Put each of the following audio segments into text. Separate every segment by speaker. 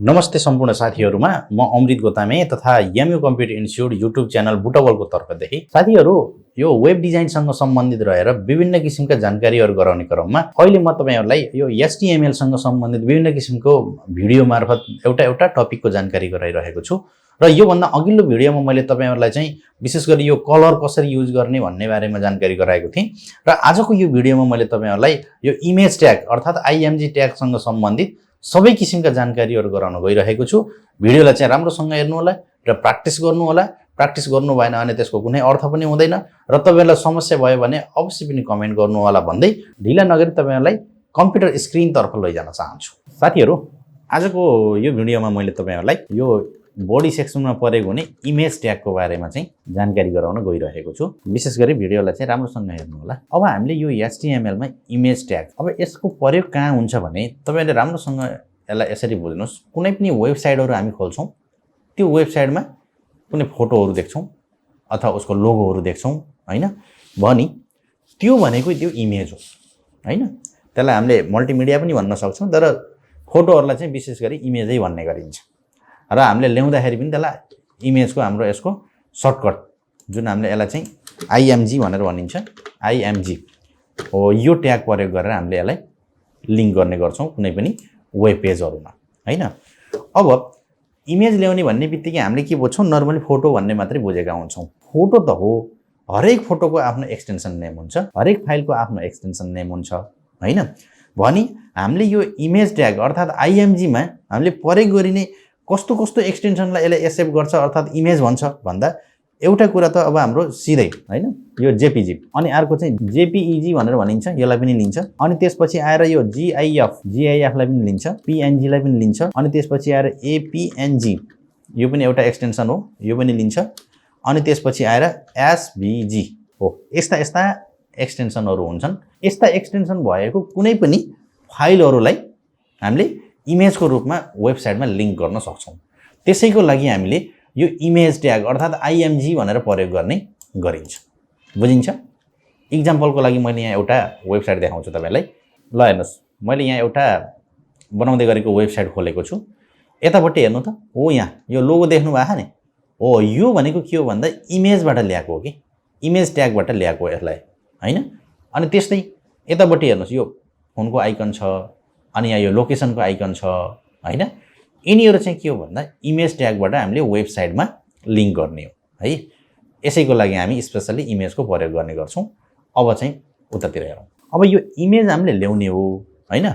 Speaker 1: नमस्ते सम्पूर्ण साथीहरुमा म अमृत गोतामे तथा MU computer institute YouTube channel बुटबलको तर्फदेखि साथीहरु यो वेब डिजाइनसँग सम्बन्धित रहेर विभिन्न किसिमका जानकारीहरु गराउने क्रममा अहिले म तपाईहरुलाई यो एचटीएमएल सँग सम्बन्धित विभिन्न किसिमको भिडियो मार्फत एउटा टपिकको जानकारी गराइरहेको छु र यो भन्दा अघिल्लो भिडियोमा मैले तपाईहरुलाई चाहिँ विशेष गरी यो कलर कसरी युज गर्ने भन्ने बारेमा जानकारी गराएको थिएँ र आजको यो भिडियोमा मैले तपाईहरुलाई यो इमेज ट्याग अर्थात आईएमजी ट्याग सँग सम्बन्धित सबै किसिमका जानकारीहरु गराउन गइरहेको छु। भिडियोलाई चाहिँ राम्रोसँग हेर्नु होला र प्र्याक्टिस गर्नु होला। प्र्याक्टिस गर्नु भएन भने त्यसको कुनै अर्थ पनि हुँदैन र तपाईहरुलाई समस्या भयो भने अवश्य पनि कमेन्ट गर्नु होला भन्दै ढिला नगरी तपाईहरुलाई कम्प्युटर स्क्रिन तर्फ लैजान चाहन्छु। साथीहरु आजको यो भिडियोमा मैले तपाईहरुलाई यो बडी सेक्सनमा प्रयोग हुने इमेज ट्यागको बारेमा चाहिँ जानकारी गराउन गइरहेको छु। विशेष गरी भिडियोलाई चाहिँ राम्रोसँग हेर्नु होला। अब हामीले यो एचटीएमएल मा इमेज ट्याग अब यसको प्रयोग कहाँ हुन्छ भने तपाईहरुले राम्रोसँग यसलाई यसरी बुझ्नुस्। कुनै पनि वेबसाइटहरु हामी खोल्छौं, त्यो वेबसाइटमा कुनै फोटोहरु देख्छौं अथवा उसको लोगोहरु देख्छौं हैन भनी त्यो भनेको त्यो इमेज हो हैन। त्यसलाई हामीले मल्टिमिडिया पनि भन्न सक्छौं, तर फोटोहरुलाई चाहिँ विशेष गरी इमेजै भन्ने गरिन्छ र हामीले ल्याउँदाखेरि पनि त्यसलाई इमेजको हाम्रो यसको सर्टकट जुन हामीले यसलाई चाहिँ आईएमजी भनेर भनिन्छ, आईएमजी हो यो ट्याग प्रयोग गरेर हामीले यसलाई लिंक गर्ने गर्छौं कुनै पनि वेब पेजहरुमा हैन। अब इमेज ल्याउने भन्ने बित्तिकै हामीले के बुझ्छौं, नर्मली फोटो भन्ने मात्रै बुझेका हुन्छौं। फोटो त हो, हरेक फोटोको आफ्नो एक्सटेन्सन नेम हुन्छ, हरेक फाइलको आफ्नो एक्सटेन्सन नेम हुन्छ हैन। भनी हामीले यो इमेज ट्याग अर्थात आईएमजी मा हामीले प्रयोग गरिने कस्तो कस्तो एक्सटेन्सनलाई यसले एक्सेप्ट गर्छ अर्थात इमेज भन्छ भन्दा एउटा कुरा त अब हाम्रो सिधै हैन यो जेपीजी अनि अर्को चाहिँ जेपीईजी भनेर भनिन्छ, यसलाई पनि लिन्छ। अनि त्यसपछि आएर यो जीआईएफ लाई पनि लिन्छ, पीएनजी लाई पनि लिन्छ। अनि त्यसपछि आएर एपीएनजी यो पनि एउटा एक्सटेन्सन हो, यो पनि लिन्छ। अनि त्यसपछि आएर एसभीजी हो। यस्ता एक्सटेन्सनहरु हुन्छन्। यस्ता एक्सटेन्सन भएको कुनै पनि फाइलहरुलाई हामीले इमेजको रूपमा वेबसाइटमा लिंक गर्न सक्छौं। त्यसैको लागि हामीले यो इमेज ट्याग अर्थात आईएमजी भनेर प्रयोग गर्ने गरिन्छ। बुझिन्छ? एक्जाम्पलको लागि मैले यहाँ एउटा वेबसाइट देखाउँछु तपाईलाई। ल हेर्नुस्, मैले यहाँ एउटा बनाउँदै गरेको वेबसाइट खोलेको छु। यतापट्टि हेर्नु त, हो यहाँ यो लोगो देख्नु भएको नि, हो यो भनेको के हो भन्दा इमेजबाट ल्याएको हो कि इमेज ट्यागबाट ल्याएको यसलाई हैन। अनि त्यस्तै यतापट्टि हेर्नुस्, यो फोनको आइकन छ, अनि यहाँ यो लोकेसनको आइकन छ हैन। यिनीहरु चाहिँ के हो भन्दा इमेज ट्यागबाट हामीले वेबसाइटमा लिंक गर्ने हो है। यसैको लागि हामी स्पेशली इमेजको प्रयोग गर्ने गर्छौं। अब चाहिँ उतातिर हेरौं। अब यो इमेज हामीले ल्याउने हो हैन।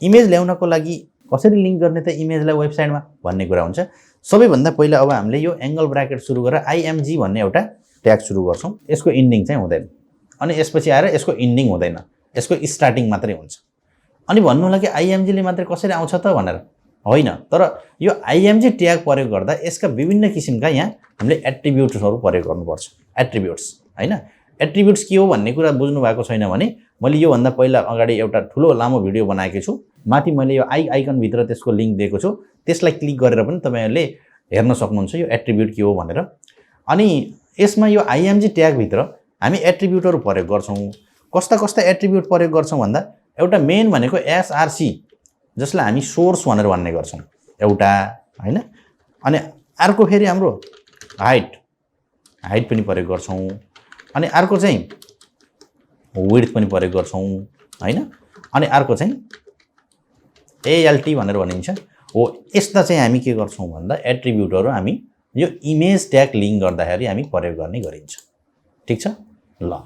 Speaker 1: इमेज ल्याउनको लागि कसरी लिंक गर्ने त इमेजलाई वेबसाइटमा भन्ने कुरा हुन्छ। सबैभन्दा पहिला अब हामीले यो एंगल ब्र्याकेट सुरु गरेर आईएमजी भन्ने एउटा ट्याग सुरु गर्छौं। यसको एन्डिङ चाहिँ हुँदैन, अनि यसपछि आएर यसको एन्डिङ हुँदैन, यसको स्टार्टिङ मात्रै हुन्छ। अनि भन्नु होला कि आईएमजी ले मात्र कसरी आउँछ त भनेर, होइन। तर यो आईएमजी ट्याग प्रयोग गर्दा यसका विभिन्न किसिमका यहाँ हामीले एट्रिब्युट्सहरु प्रयोग गर्नुपर्छ। एट्रिब्युट्स हैन। एट्रिब्युट्स के हो भन्ने कुरा बुझ्नु भएको छैन भने मैले यो भन्दा पहिला अगाडि एउटा ठूलो लामो भिडियो बनाएको छु। माथि मैले यो आइकन भित्र त्यसको लिंक दिएको छु, त्यसलाई क्लिक गरेर पनि तपाईहरुले हेर्न सक्नुहुन्छ यो एट्रिब्युट के हो भनेर। अनि यसमा यो आईएमजी ट्याग भित्र हामी एट्रिब्युटहरु प्रयोग गर्छौं। कस्ता एट्रिब्युट प्रयोग गर्छौं भन्दा एउटा मेन भनेको एसआरसी जसलाई हामी सोर्स भनेर भन्ने गर्छौं एउटा हैन। अनि अर्को फेरि हाम्रो हाइट पनि प्रयोग गर्छौं। अनि अर्को चाहिँ विड्थ पनि प्रयोग गर्छौं हैन। अनि अर्को चाहिँ एएलटी भनेर भनिन्छ हो। यस्ता चाहिँ हामी के गर्छौं भन्दा एट्रिब्युटहरु हामी यो इमेज ट्याग लिंक गर्दाखेरि हामी प्रयोग गर्ने गरिन्छ। ठीक छ? ल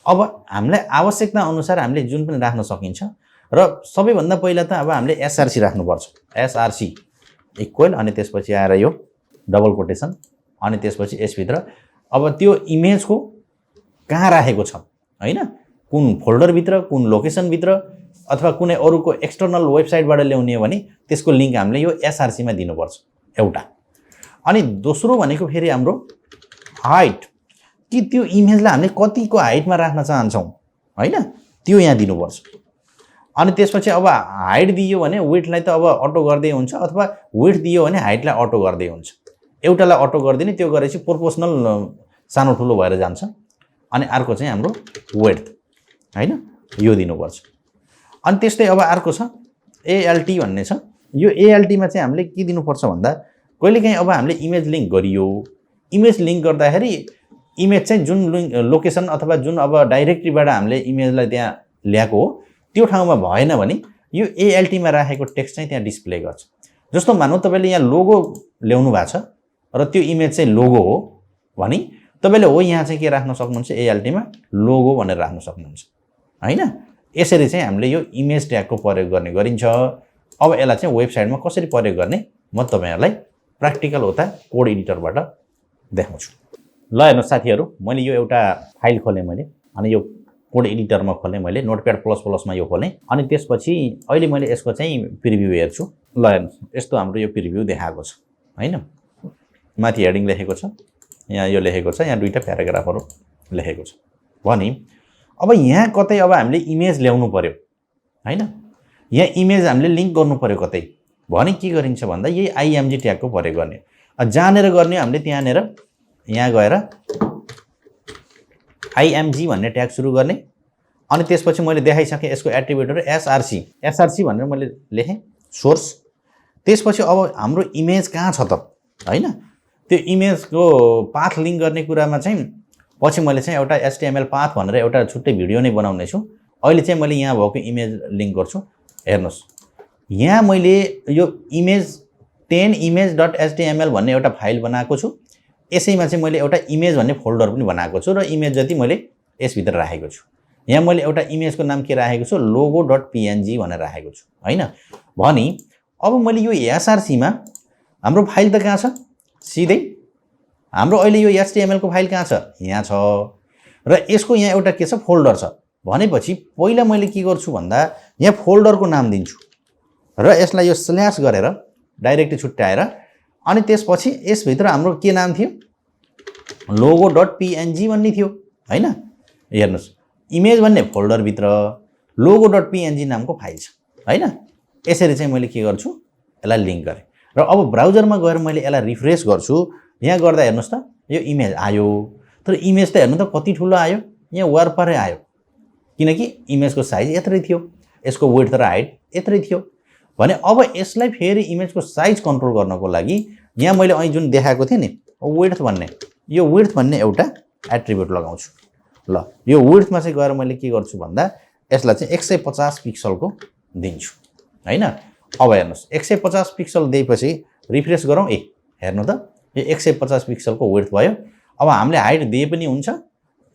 Speaker 1: अब हामीलाई आवश्यकता अनुसार हामीले जुन पनि राख्न सकिन्छ र सबैभन्दा पहिला त अब हामीले एसआरसी राख्नुपर्छ। एसआरसी इक्वल अनि त्यसपछि आएर यो डबल कोटेसन अनि त्यसपछि यस भित्र अब त्यो इमेजको कहाँ राखेको छ हैन, कुन फोल्डर भित्र, कुन लोकेसन भित्र अथवा कुनै अरुको एक्सटर्नल वेबसाइटबाट ल्याउने हो भने त्यसको लिंक हामीले यो एसआरसी मा दिनुपर्छ एउटा। अनि दोस्रो भनेको फेरि हाम्रो हाइट, कि त्यो इमेजलाई हामीले कतिको हाइटमा राख्न चाहन्छौं हैन, त्यो यहाँ दिनुपर्छ। अनि त्यसपछि अब हाइट दियो भने विड्थलाई त अब अटो गर्दै हुन्छ, अथवा विड्थ दियो भने हाइटलाई अटो गर्दै हुन्छ। एउटालाई अटो गर्दिने, त्यो गरेपछि प्रोपोर्सनल सानो ठुलो भएर जान्छ। अनि अर्को चाहिँ हाम्रो विड्थ हैन, यो दिनुपर्छ। अनि त्यस्तै अब अर्को छ एएलटी भन्ने छ, यो एएलटीमा चाहिँ हामीले के दिनुपर्छ भन्दा कहिलेकाहीँ अब हामीले इमेज लिङ्क गरियो, इमेज लिङ्क गर्दाखेरि इमेज चाहिँ जुन लोकेसन अथवा जुन अब डाइरेक्टरीबाट हामीले इमेजलाई त्यहाँ ल्याएको हो त्यो ठाउँमा भएन भने यो एएलटीमा राखेको टेक्स्ट चाहिँ त्यहाँ डिस्प्ले गर्छ। जस्तो मानौँ तपाईँले यहाँ लोगो ल्याउनु भएको छ र त्यो इमेज चाहिँ लोगो हो भने तपाईँले हो यहाँ चाहिँ के राख्न सक्नुहुन्छ, एएलटीमा लोगो भनेर राख्न सक्नुहुन्छ हैन। यसरी चाहिँ हामीले यो इमेज ट्यागको प्रयोग गर्ने गरिन्छ। अब यसलाई चाहिँ वेबसाइटमा कसरी प्रयोग गर्ने म तपाईँहरूलाई प्र्याक्टिकल उता कोड एडिटरबाट देखाउँछु। ल हेर्नुहोस् साथीहरू, मैले यो एउटा फाइल खोलेँ मैले, अनि यो कोड एडिटरमा खोलेँ मैले, नोटप्याड प्लस प्लसमा यो खोलेँ, अनि त्यसपछि अहिले मैले यसको चाहिँ प्रिभ्यू हेर्छु। ल हेर्नुहोस्, यस्तो हाम्रो यो प्रिभ्यू देखाएको छ हैन। माथि हेडिङ लेखेको छ, यहाँ यो लेखेको छ, यहाँ दुईटा प्याराग्राफहरू लेखेको छ भने अब यहाँ कतै अब हामीले इमेज ल्याउनु पर्यो हैन, यहाँ इमेज हामीले लिङ्क गर्नु पर्यो कतै भने के गरिन्छ भन्दा यही आइएमजी ट्यागको प्रयोग गर्ने। जानेर गर्ने हामीले त्यहाँनेर यहाँ गएर आइएमजी भन्ने ट्याग सुरु गर्ने, अनि त्यसपछि मैले देखाइसकेँ यसको एट्रिब्युटहरू एसआरसी भनेर मैले लेखेँ सोर्स। त्यसपछि अब हाम्रो इमेज कहाँ छ त हैन, त्यो इमेजको पाथ लिङ्क गर्ने कुरामा चाहिँ पछि मैले चाहिँ एउटा एचटीएमएल पाथ भनेर एउटा छुट्टै भिडियो नै बनाउने छु। अहिले चाहिँ मैले यहाँ भएको इमेज लिङ्क गर्छु। हेर्नुहोस्, यहाँ मैले यो इमेज 10 image.html भन्ने एउटा फाइल बनाएको छु। यसैमा चाहिँ मैले एउटा इमेज भन्ने फोल्डर पनि बनाएको छु र इमेज जति मैले यसभित्र राखेको छु। यहाँ मैले एउटा इमेजको नाम के राखेको छु, logo.png भनेर राखेको छु हैन। भने अब मैले यो एसआरसीमा हाम्रो फाइल त कहाँ छ, सिधै हाम्रो अहिले यो एचटीएमएल को फाइल कहाँ छ, यहाँ छ र यसको यहाँ एउटा के छ, फोल्डर छ। भनेपछि पहिला मैले के गर्छु भन्दा यहाँ फोल्डरको नाम दिन्छु र यसलाई यो स्ल्यास गरेर डाइरेक्टली छुट्याएर, अनि त्यसपछि यसभित्र हाम्रो के नाम थियो, logo.png भन्ने थियो हैन। हेर्नुहोस्, इमेज भन्ने फोल्डरभित्र logo.png नामको फाइल छ हैन। यसरी चाहिँ मैले के गर्छु, यसलाई लिङ्क गरेँ र अब ब्राउजरमा गएर मैले यसलाई रिफ्रेस गर्छु। यहाँ गर्दा हेर्नुहोस् त यो इमेज आयो, तर इमेज त हेर्नु त कति ठुलो आयो, यहाँ वरपरै आयो, किनकि इमेजको साइज यत्रै थियो, यसको विड्थ र हाइट यत्रै थियो। भने अब यसलाई फेरि इमेजको साइज कन्ट्रोल गर्नको लागि यहाँ मैले अहिले जुन देखाएको थिएँ नि विड्थ भन्ने, यो विड्थ भन्ने एउटा एट्रिब्युट लगाउँछु। ल यो विड्थमा चाहिँ गएर मैले के गर्छु भन्दा यसलाई चाहिँ 150 पिक्सलको दिन्छु हैन। अब हेर्नुहोस्, 150 पिक्सल दिएपछि रिफ्रेस गरौँ, हेर्नु त यो 150 पिक्सलको विड्थ भयो। अब हामीले हाइट दिए पनि हुन्छ,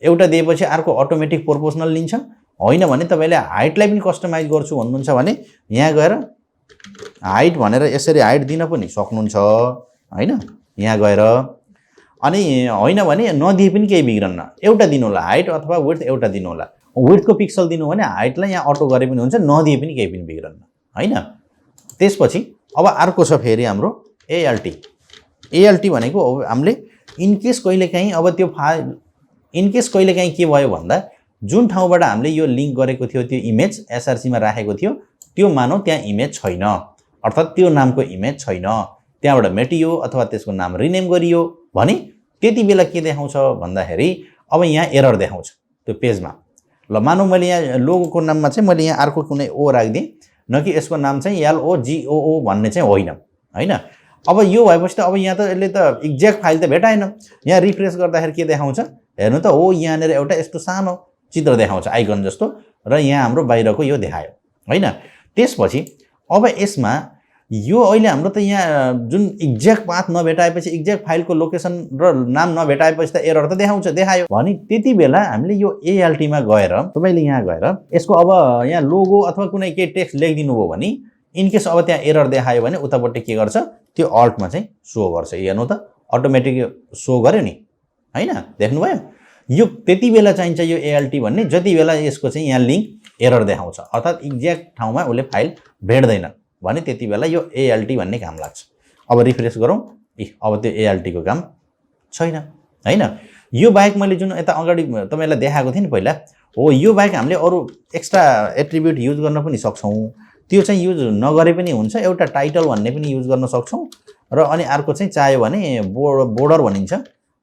Speaker 1: एउटा दिएपछि अर्को अटोमेटिक प्रोपोर्सनल लिन्छ, होइन भने तपाईँले हाइटलाई पनि कस्टमाइज गर्छु भन्नुहुन्छ भने यहाँ गएर हाइट भनेर यसरी हाइट दिन पनि सक्नुहुन्छ हैन। यहाँ गएर अनि होइन भने नदिए पनि केही बिग्रन्न, एउटा दिनु होला हाइट अथवा विड्थ एउटा दिनु होला। विड्थको पिक्सल दिनु भने हाइटलाई यहाँ अटो गरे पनि हुन्छ, नदिए पनि केही पनि बिग्रन्न हैन। त्यसपछि अब अर्को छ फेरि हाम्रो एएलटी भनेको हामीले इनकेस कहिलेकाहीँ अब त्यो फाइल इनकेस कहिलेकाहीँ के भयो भन्दा जुन ठाउँबाट हामीले यो लिङ्क गरेको थियो त्यो इमेज एसआरसीमा राखेको थियो त्यो मानौ त्यहाँ इमेज छैन, अर्थात् त्यो नामको इमेज छैन, त्यहाँबाट मेटियो अथवा त्यसको नाम रिनेम गरियो भने त्यति बेला के देखाउँछ भन्दाखेरि अब यहाँ एरर देखाउँछ त्यो पेजमा। ल मानौ मैले यहाँ लोगोको नाममा चाहिँ मैले यहाँ अर्को कुनै ओ राखिदिएँ, न कि यसको नाम चाहिँ LOGOO भन्ने चाहिँ होइन हैन। अब यो भएपछि त अब यहाँ त यसले त एक्ज्याक्ट फाइल त भेटाएन। यहाँ रिफ्रेस गर्दाखेरि के देखाउँछ हेर्नु त, हो यहाँनिर एउटा यस्तो सानो चित्र देखाउँछ आइकन जस्तो, र यहाँ हाम्रो बाहिरको यो देखायो हैन। त्यसपछि अब यसमा यो अहिले हाम्रो त यहाँ जुन एक्ज्याक्ट पाथ नभेटाएपछि, एक्ज्याक्ट फाइलको लोकेसन र नाम नभेटाएपछि त एरर त देखायो भने त्यति बेला हामीले यो एएलटीमा गएर तपाईँले यहाँ गएर यसको अब यहाँ लोगो अथवा कुनै केही टेक्स्ट लेखिदिनु भयो भने इनकेस अब त्यहाँ एरर देखायो भने उतापट्टि के गर्छ, त्यो अल्टमा चाहिँ सो गर्छ। हेर्नु त अटोमेटिक सो गर्यो नि हैन, देख्नुभयो। यो त्यति बेला चाहिन्छ यो एएलटी भन्ने, जति बेला यसको चाहिँ यहाँ लिङ्क एरर देखाउँछ अर्थात् एक्ज्याक्ट ठाउँमा उसले फाइल भेट्दैन भने त्यति बेला यो एएलटी भन्ने काम लाग्छ। अब रिफ्रेस गरौँ, अब त्यो एएलटी को काम छैन हैन। यो बाहेक मैले जुन यता अगाडि तपाईलाई देखाएको थिएँ नि पहिला, हो यो बाहेक हामीले अरू एक्स्ट्रा एट्रिब्युट युज गर्न पनि सक्छौँ। त्यो चाहिँ युज नगरे पनि हुन्छ, एउटा टाइटल भन्ने पनि युज गर्न सक्छौँ र अनि अर्को चाहिँ चाह्यो भने बोर्डर भनिन्छ,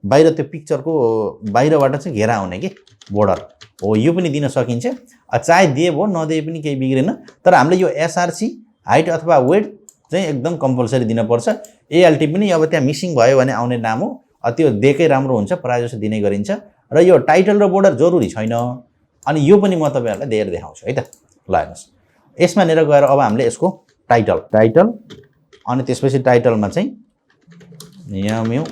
Speaker 1: बाहिर त्यो पिक्चरको बाहिरबाट चाहिँ घेरा हुने कि बोर्डर हो, यो पनि दिन सकिन्छ। चाहे दिए भयो नदिए पनि केही बिग्रेन, तर हामीले यो एसआरसी हाइट अथवा वेट चाहिँ एकदम कम्पलसरी दिनुपर्छ। एएलटी पनि अब त्यहाँ मिसिङ भयो भने आउने नाम हो, त्यो दिएकै राम्रो हुन्छ, प्रायःजसो दिने गरिन्छ। र यो टाइटल र बोर्डर जरुरी छैन। अनि यो पनि म तपाईँहरूलाई दिएर देखाउँछु है त। ल हेर्नुहोस्, यसमा लिएर गएर अब हामीले यसको टाइटल अनि त्यसपछि टाइटलमा चाहिँ यमयू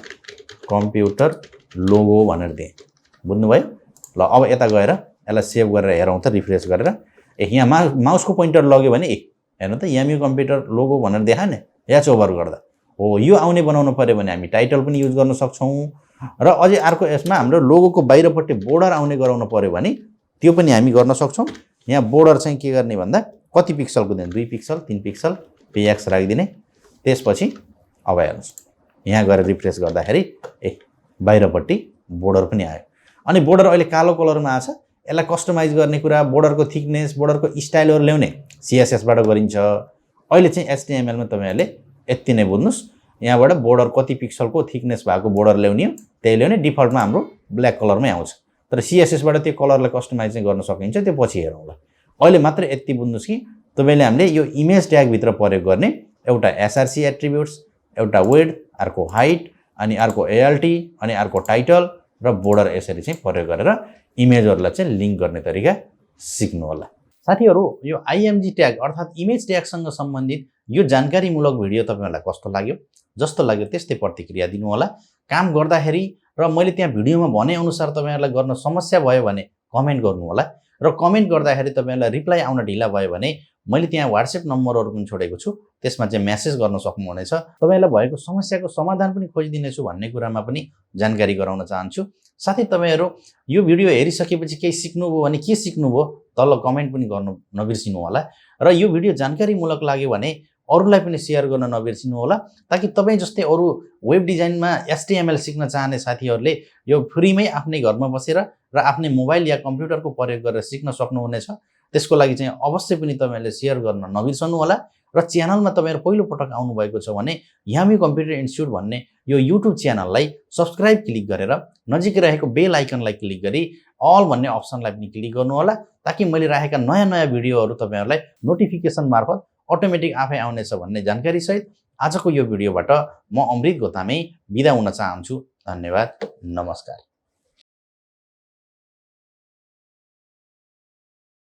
Speaker 1: कम्प्युटर लोगो भनेर दिएँ, बुझ्नुभयो? ल अब यता गएर यसलाई सेभ गरेर हेरौँ त, रिफ्रेस गरेर। यहाँ माउसको पोइन्टर लग्यो भने हेर्नु त यमयू कम्प्युटर लोगो भनेर देखायो नि, एच ओभर गर्दा हो। यो आउने बनाउनु पर्यो भने हामी टाइटल पनि युज गर्न सक्छौँ। र अझै अर्को यसमा हाम्रो लोगोको बाहिरपट्टि बोर्डर आउने गराउनु पर्यो भने त्यो पनि हामी गर्न सक्छौँ। यहाँ बोर्डर चाहिँ के गर्ने भन्दा कति पिक्सलको दिने, 2 पिक्सल 3 पिक्सल PX राखिदिने। त्यसपछि अब हेर्नुहोस्, यहाँ गएर रिफ्रेस गर्दाखेरि बाहिरपट्टि बोर्डर पनि आयो। अनि बोर्डर अहिले कालो कलरमा आछ। यसलाई कस्टमाइज गर्ने कुरा, बोर्डरको थिकनेस, बोर्डरको स्टाइलहरू ल्याउने CSS बाट गरिन्छ। अहिले चाहिँ HTML मा तपाईहरुले यति नै बुझ्नुस्। यहाँबाट बोर्डर कति पिक्सलको थिकनेस भएको बोर्डर ल्याउने हो, त्यही ल्याउने। डिफल्टमा हाम्रो ब्ल्याक कलरमै आउँछ, तर CSS बाट त्यो कलरलाई कस्टमाइज चाहिँ गर्न सकिन्छ, त्यो पछि हेरौँला। अहिले मात्र यति बुझ्नुस् कि तपाईले हामीले यो इमेज ट्याग भित्र प्रयोग गर्ने एउटा SRC एट्रिब्युट्स, एउटा विड्थ, अर्को हाइट, अनि अर्को ALT, अनि अर्को टाइटल र बोर्डर यसरी चाहिँ प्रयोग गरेर इमेजहरुलाई चाहिँ लिंक गर्ने तरिका सिक्नु होला। साथीहरु, यो IMG ट्याग अर्थात इमेज ट्यागसँग सम्बन्धित यो जानकारीमूलक भिडियो तपाईहरुलाई कस्तो लाग्यो? जस्तो लाग्यो त्यस्तै प्रतिक्रिया दिनु होला। काम गर्दाखेरि र मैले त्यहाँ भिडियोमा भने अनुसार तपाईहरुलाई गर्न समस्या भयो भने कमेन्ट गर्नु होला। र कमेन्ट गर्दाखेरि तपाईहरुलाई रिप्लाई आउन ढिला भयो भने मैले त्यहाँ WhatsApp नम्बरहरु पनि छोडेको छु, त्यसमा चाहिँ मेसेज गर्न सक्नुहुनेछ। तपाईहरुलाई भएको समस्याको समाधान पनि खोजिदिनेछु भन्ने कुरामा पनि जानकारी गराउन चाहन्छु। साथै तपाईहरु यो भिडियो हेरिसकेपछि केही सिक्नुभयो भने के सिक्नुभयो तल कमेन्ट पनि गर्नु नबिर्सिनु होला। र यो भिडियो जानकारीमूलक लाग्यो भने अरूलाई पनि शेयर गर्न नबिर्सिनु होला, ताकि तपाई जस्तै अरू वेब डिजाइनमा HTML सिक्न चाहने साथीहरुले यो फ्रीमै आफ्नै घरमा बसेर र आफ्नै मोबाइल या कम्प्युटरको प्रयोग गरेर सिक्न सक्नुहुनेछ। त्यसको लागि चाहिँ अवश्य पनि तपाईहरुले शेयर गर्न नबिर्सनु होला। र च्यानलमा तपाईहरु पहिलो पटक आउनु भएको छ भने यामी कम्प्युटर इन्स्टिट्युट भन्ने यो YouTube च्यानललाई सब्स्क्राइब क्लिक गरेर नजिकै रहेको बेल आइकनलाई क्लिक गरी अल भन्ने अप्सनलाई पनि क्लिक गर्नु होला, ताकि मैले राखेका नयाँ भिडियोहरु तपाईहरुलाई नोटिफिकेसन मार्फत अटोमेटिक आफै आउनेछ भन्ने जानकारी सहित आजको यो भिडियोबाट म अमृत गोतामे बिदा हुन चाहन्छु। धन्यवाद, नमस्कार।